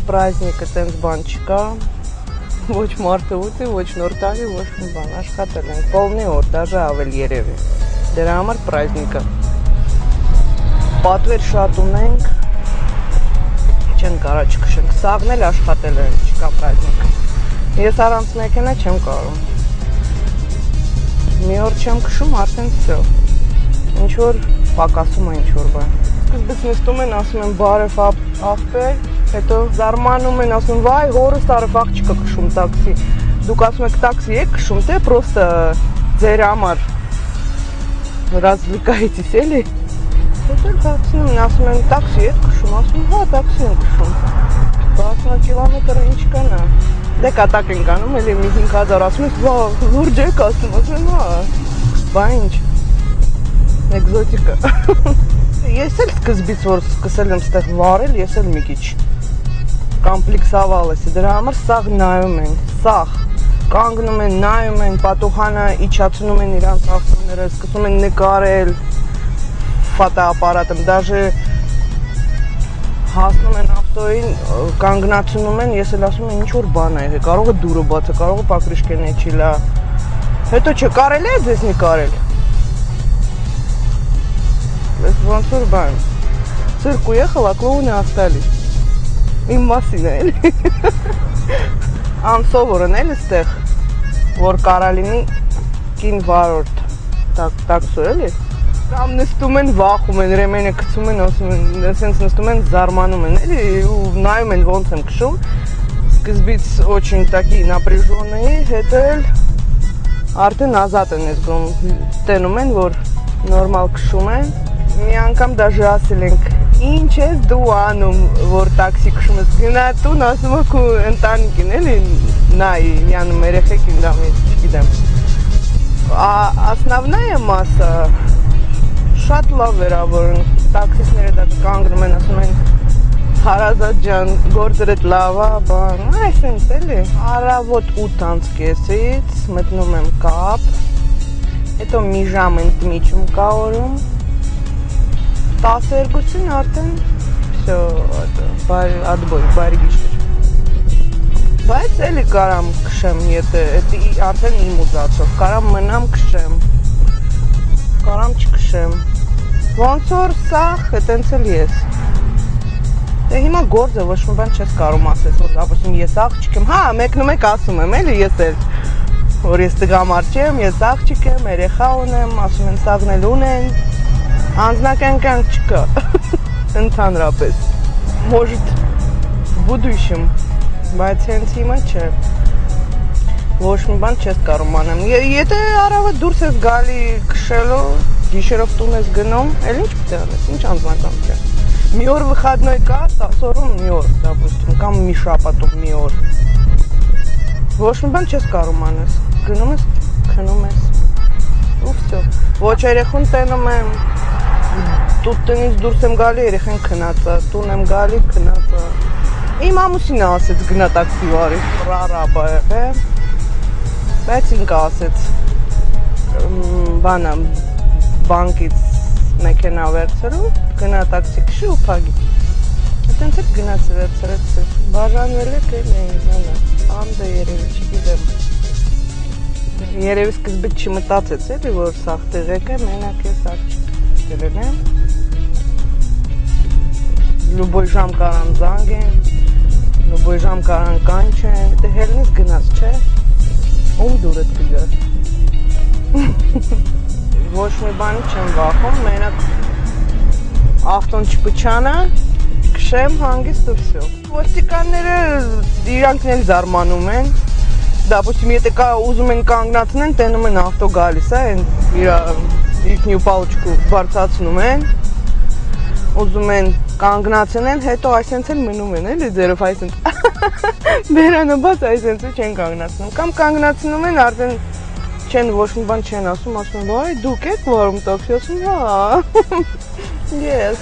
праздնիկը տենց բան չկա, ոչ մարդը ուտի, ոչ նոր տարի, ոչ մի բան, աշխատել ենք, полный օր, даже ավել երևի, դրա համար праздնիկը, պատվեր շատ ունենք, չեն կարա չքշենք, սաղն էլ աշխատել են, չկա праздник, ես առանց մեքենա չեմ կարում, մի օր չեմ քշում, արդեն վсё, ինչ-որ պակասում է ինչ-որ բան, սկզբից նստում են, ասում են բարև աղբեր, հետո զարմանում են, ասում վայ, հորս տարև աղջիկը քշում տաքսի, դուք ասում եք տաքսի եք քշում, թե պրոստը ձեր համար развлекаетесь, էլի, հետո հարցնում են, ասում են տաքսի եք քշում, ասում հա տաքսի եմ քշում, 10 կիլոմետր ինչ կանա, դե կատակ ենք անում, էլի մի 5000 ասում եք, վա, լուրջ եք ասում, ասում են հա, բա ինչ, էկզոտիկա, ես էլ սկզբից որ սկսել եմ ստեղ վարել, ես էլ մի քիչ կոմպլեքսավալ եմ, դրա համար սաղ նայում են, սաղ կանգնում են, նայում են, պատուհանը իջացնում են իրանց ավտոները, սկսում են նկարել ֆոտոապարատում, դաժե հասնում են ավտոյին, կանգնացնում են, ես էլ ասում եմ ինչ որ բան է, կարող է դուրը բաց է, կարող է պակրիշկեն է չիլա, հետո չէ, կարելի է ձեզ նկարել, ես ոնց որ բան, цирк уехал, а клоуны остались. Իմ մասին է էլի, անսովոր են էլ ստեղ, որ կարալինի կին վարորդ տաքսո էլի, կամ նստում են վախում են, ռեմենը կծում են, ասում են, սենց նստում են, զարմանում են էլի, ու նայում են ոնց եմ կշում, սկզբից очень такие напряженные, հետո էլ արդեն ազատ են զգում, տենում են, որ նորմալ կշում են, մի անգամ դաժե ասել ենք, ինչ ես դու անում, որ տաքսի քշում ես, գնա տուն, ասում եք ու ընտանիքին, էլի, նայ, միանում երեխեքին դամից, չգիտեմ, основная մասը, շատ լավ վերավորն, տաքսիստները դա կանգնում են, ասում են, հարազատ ջան, գործերդ լավ է, բան, այսինքն էլի, առավոտ 8:30-ից մտնում եմ կապ, հետո մի ժամ ընդմիջում կա օրում, 12-ին արդեն վсё, отбой, բարի գիշեր, բայց էլի կարամ քշեմ, եթե արդեն իմ ուզածով, կարամ մնամ քշեմ, կարամ չքշեմ, ոնց որ սաղ, հետենց էլ ես, դե հիմա գործ է, ոչ մի բան չես կարում ասես, որ ապոսում ես աղջիկ եմ, հա, մեկնում եք ասում եմ, էլի ես էլ, որ ես տղամարդ չեմ, ես աղջիկ եմ, երեխա ունեմ, ասում են սաղն էլ ունեն, անձնական կյանք չկա, ընդհանրապես, может, в будущем, բայց հենց հիմա չէ, ոչ մի բան չես կարում անեմ, եթե առավոտ դուրս ես գալի քշելու, գիշերով տուն ես գնում, էլ ինչ պիտի անես, ինչ անձնական չէ, մի օր выходной կա, 10 օրում մի օր, допустим, կամ մի շաբաթում մի օր, ոչ մի բան չես կարում անես, գնում ես, քնում ես, ու վсё, ոչ երեխուն տենում եմ, տնից դուրս եմ գալի, երեխան քնած է, տուն եմ գալի, քնած է, իմ ամուսինը ասեց գնա տաքսի վարի, ռարապ է եղել, բայց ինքը ասեց, բանը, բանկից մեքենա վերցրու, գնա տաքսի քշի ու փագի, այդտենց էլ գնաց վերցրեց, բաժանվել եք էլ էինք, անդը երևի, չգիտեմ, երևի սկզբից չմտածեց էլի, որ սաղ տեղեկ է, մենակ ես աղջիկ կլենեմ, любой ժամ կարան զանգեն, любой ժամ կարան կանչեն, դե հելնից գնաց, չէ, ում դուրդ կգար, ոչ մի բանի չեմ վախում, մենակ ավտոն չպչանա, քշեմ հանգիստ ու վсё, ոստիկանները իրանքն էլ զարմանում են, допустим, եթե ուզում են կանգնացնեն, տենում են ավտո գալիս է, իրանքնի պալուչկու բարձացնում են, ուզում են կանգնացնեն, հետո այսենց էլ մնում են, էլի ձերով այսենց, բերանը բաց այսենց ու չեն կանգնացնում, կամ կանգնացնում են, արդեն չեն ոչ մի բան չեն ասում, ասում են, վայ, դուք եք վարում տաքսի, ասում, հա, yes,